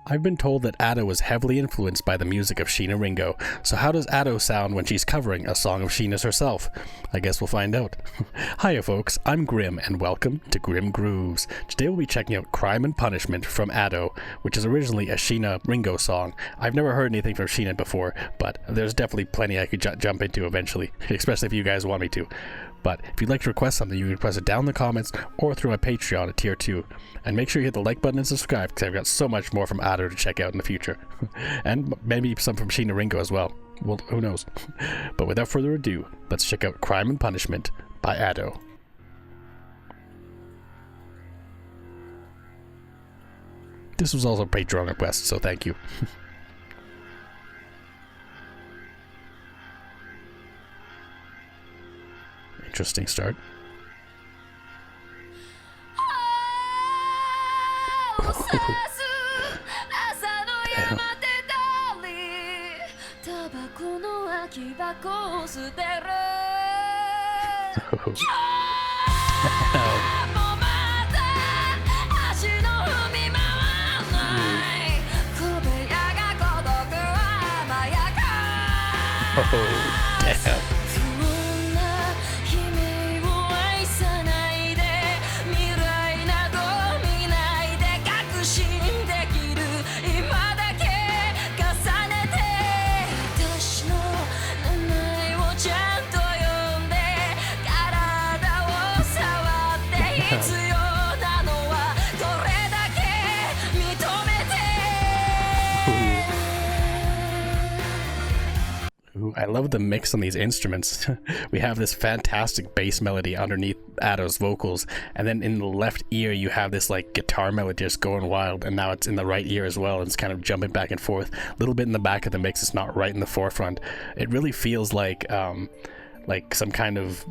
I've been told that Ado was heavily influenced by the music of Sheena Ringo, so how does Ado sound when she's covering a song of Sheena's herself? I guess we'll find out. Hiya folks, I'm Grim, and welcome to Grim Grooves. Today we'll be checking out Crime and Punishment from Ado, which is originally a Sheena Ringo song. I've never heard anything from Sheena before, but there's definitely plenty I could jump into eventually, especially if you guys want me to. But if you'd like to request something, you can request it down in the comments or through my Patreon at tier 2. And make sure you hit the like button and subscribe, because I've got so much more from Ado to check out in the future. And maybe some from Sheena Ringo as well. Well, who knows? But without further ado, let's check out Crime and Punishment by Ado. This was also a Patreon request, so thank you. Interesting start. Oh, damn. I love the mix on these instruments. We have this fantastic bass melody underneath Ado's vocals, and then in the left ear you have this like guitar melody just going wild, and now it's in the right ear as well, and it's kind of jumping back and forth. A little bit in the back of the mix, it's not right in the forefront. It really feels like some kind of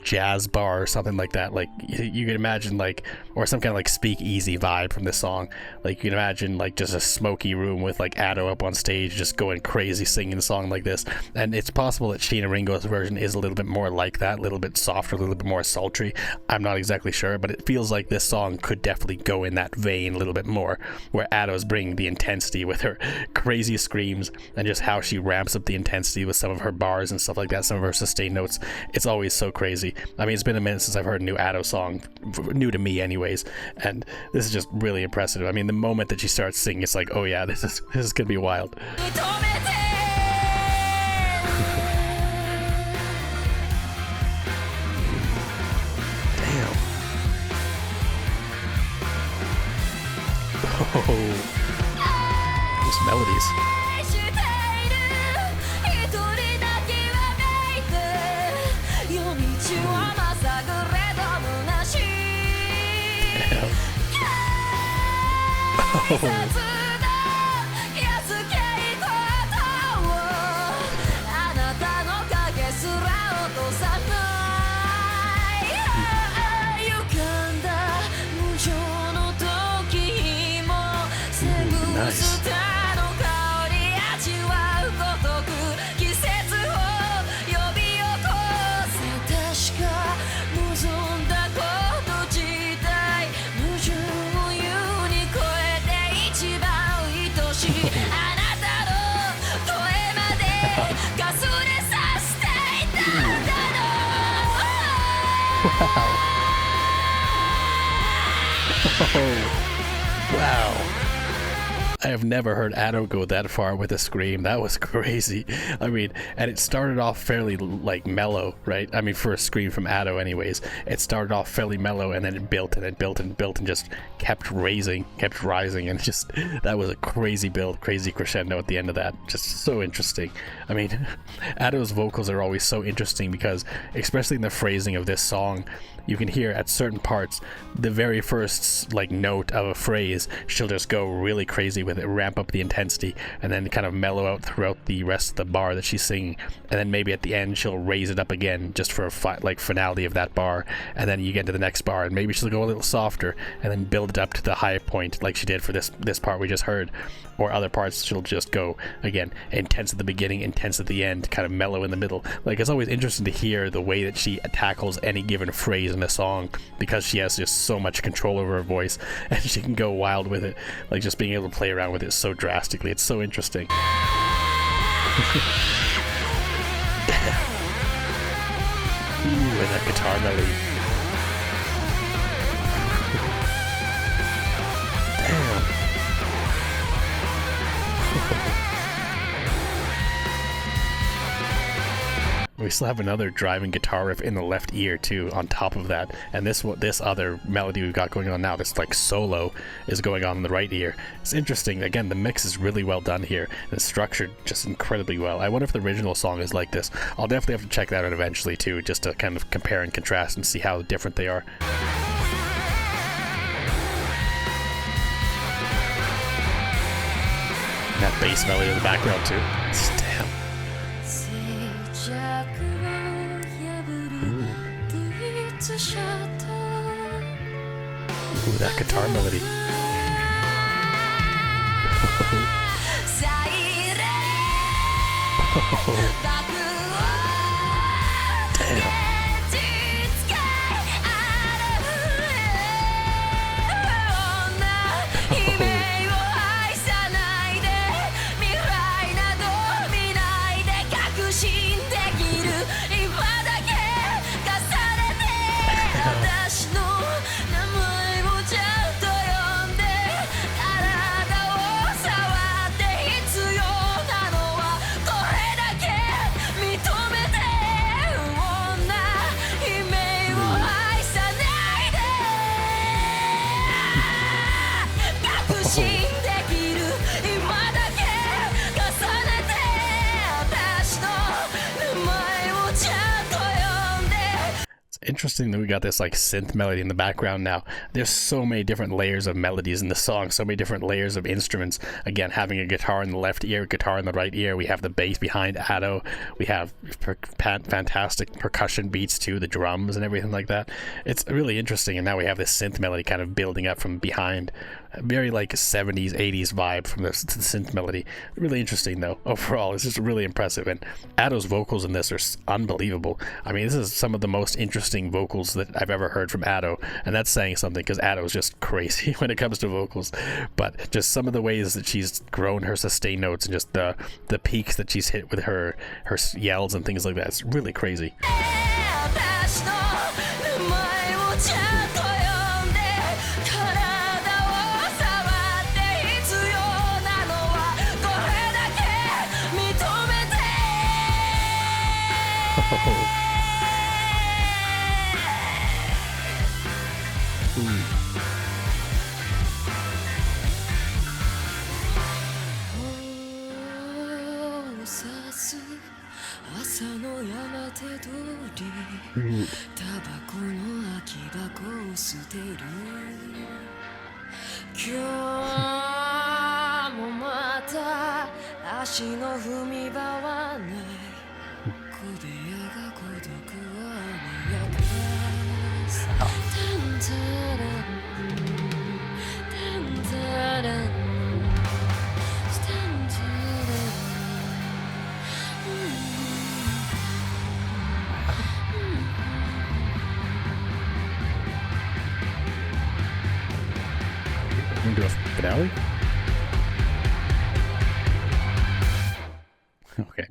jazz bar or something like that. Like you can imagine, like, or some kind of like speakeasy vibe from this song. Like you can imagine like just a smoky room with like Ado up on stage just going crazy singing a song like this. And it's possible that Sheena Ringo's version is a little bit more like that, a little bit softer, a little bit more sultry. I'm not exactly sure, but it feels like this song could definitely go in that vein a little bit more, where Ado's bringing the intensity with her crazy screams and just how she ramps up the intensity with some of her bars and stuff like that, some of her sustained notes. It's always so crazy. I mean, it's been a minute since I've heard a new Ado song, new to me anyways, and this is just really impressive. I mean, the moment that she starts singing, it's like, oh yeah, this is gonna be wild. Damn. Oh, those melodies. Nice. Oh, wow. I have never heard Ado go that far with a scream. That was crazy. I mean, and it started off fairly like mellow, right? I mean, for a scream from Ado anyways, it started off fairly mellow, and then it built and it built and built and just kept rising, and just, that was a crazy build, crazy crescendo at the end of that. Just so interesting. I mean, Ado's vocals are always so interesting because, especially in the phrasing of this song, you can hear at certain parts, the very first like note of a phrase, she'll just go really crazy with it, ramp up the intensity, and then kind of mellow out throughout the rest of the bar that she's singing, and then maybe at the end she'll raise it up again just for a finality of that bar, and then you get to the next bar and maybe she'll go a little softer and then build it up to the high point like she did for this part we just heard. Or other parts she'll just go again intense at the beginning, intense at the end, kind of mellow in the middle. Like, it's always interesting to hear the way that she tackles any given phrase in a song, because she has just so much control over her voice and she can go wild with it, like just being able to play around around with it so drastically. It's so interesting. Ooh, and that guitar melody. Damn. We still have another driving guitar riff in the left ear too, on top of that. And this other melody we've got going on now, this like solo, is going on in the right ear. It's interesting. Again, the mix is really well done here, and it's structured just incredibly well. I wonder if the original song is like this. I'll definitely have to check that out eventually too, just to kind of compare and contrast and see how different they are. And that bass melody in the background too. Damn. Ooh, that guitar melody. Damn. Interesting that we got this like synth melody in the background now. There's so many different layers of melodies in the song, so many different layers of instruments. Again, having a guitar in the left ear, guitar in the right ear. We have the bass behind Ado. We have fantastic percussion beats too, the drums and everything like that. It's really interesting, and now we have this synth melody kind of building up from behind. Very like 70s, 80s vibe from the synth melody. Really interesting though. Overall, it's just really impressive, and Ado's vocals in this are unbelievable. I mean, this is some of the most interesting vocals that I've ever heard from Ado, and that's saying something because Ado is just crazy when it comes to vocals. But just some of the ways that she's grown her sustain notes and just the peaks that she's hit with her yells and things like that, it's really crazy. Do a finale? Okay.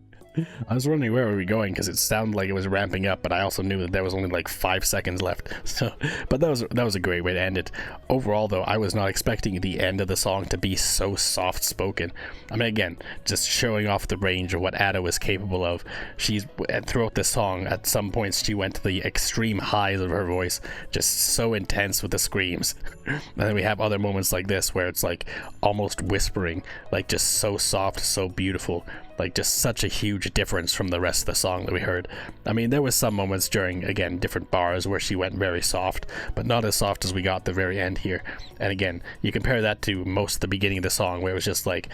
I was wondering where were we going because it sounded like it was ramping up, but I also knew that there was only like 5 seconds left. So, but that was a great way to end it. Overall, though, I was not expecting the end of the song to be so soft spoken. I mean, again, just showing off the range of what Ado is capable of. She's throughout the song, at some points, she went to the extreme highs of her voice, just so intense with the screams. And then we have other moments like this where it's like almost whispering, like just so soft, so beautiful. Like just such a huge difference from the rest of the song that we heard. I mean, there was some moments during, again, different bars where she went very soft, but not as soft as we got at the very end here. And again, you compare that to most of the beginning of the song where it was just like,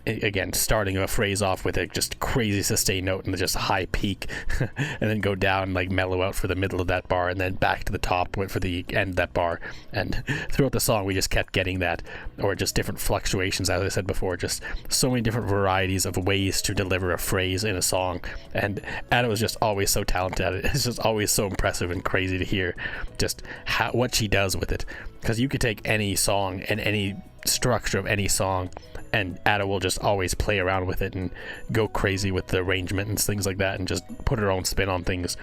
again, starting a phrase off with a just crazy sustain note and just high peak, and then go down, like mellow out for the middle of that bar, and then back to the top for the end of that bar. And throughout the song, we just kept getting that, or just different fluctuations, as I said before, just so many different varieties of ways to deliver a phrase in a song. And Ado is just always so talented at it. It's just always so impressive and crazy to hear just what she does with it. Because you could take any song and any structure of any song, and Ada will just always play around with it and go crazy with the arrangement and things like that, and just put her own spin on things.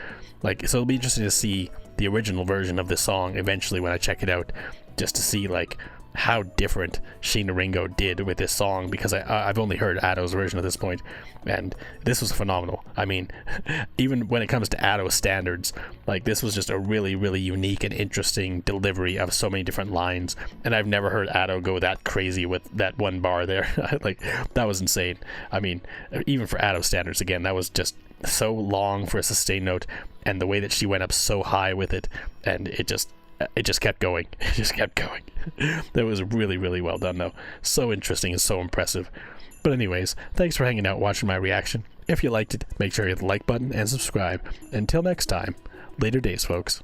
Like, so it'll be interesting to see the original version of this song eventually when I check it out, just to see like how different Sheena Ringo did with this song, because I've only heard Ado's version at this point, and this was phenomenal. I mean, even when it comes to Ado standards, like, this was just a really, really unique and interesting delivery of so many different lines, and I've never heard Ado go that crazy with that one bar there. Like, that was insane. I mean, even for Ado standards, again, that was just so long for a sustained note, and the way that she went up so high with it, and it just kept going. It just kept going. That was really, really well done, though. So interesting and so impressive. But anyways, thanks for hanging out watching my reaction. If you liked it, make sure you hit the like button and subscribe. Until next time, later days, folks.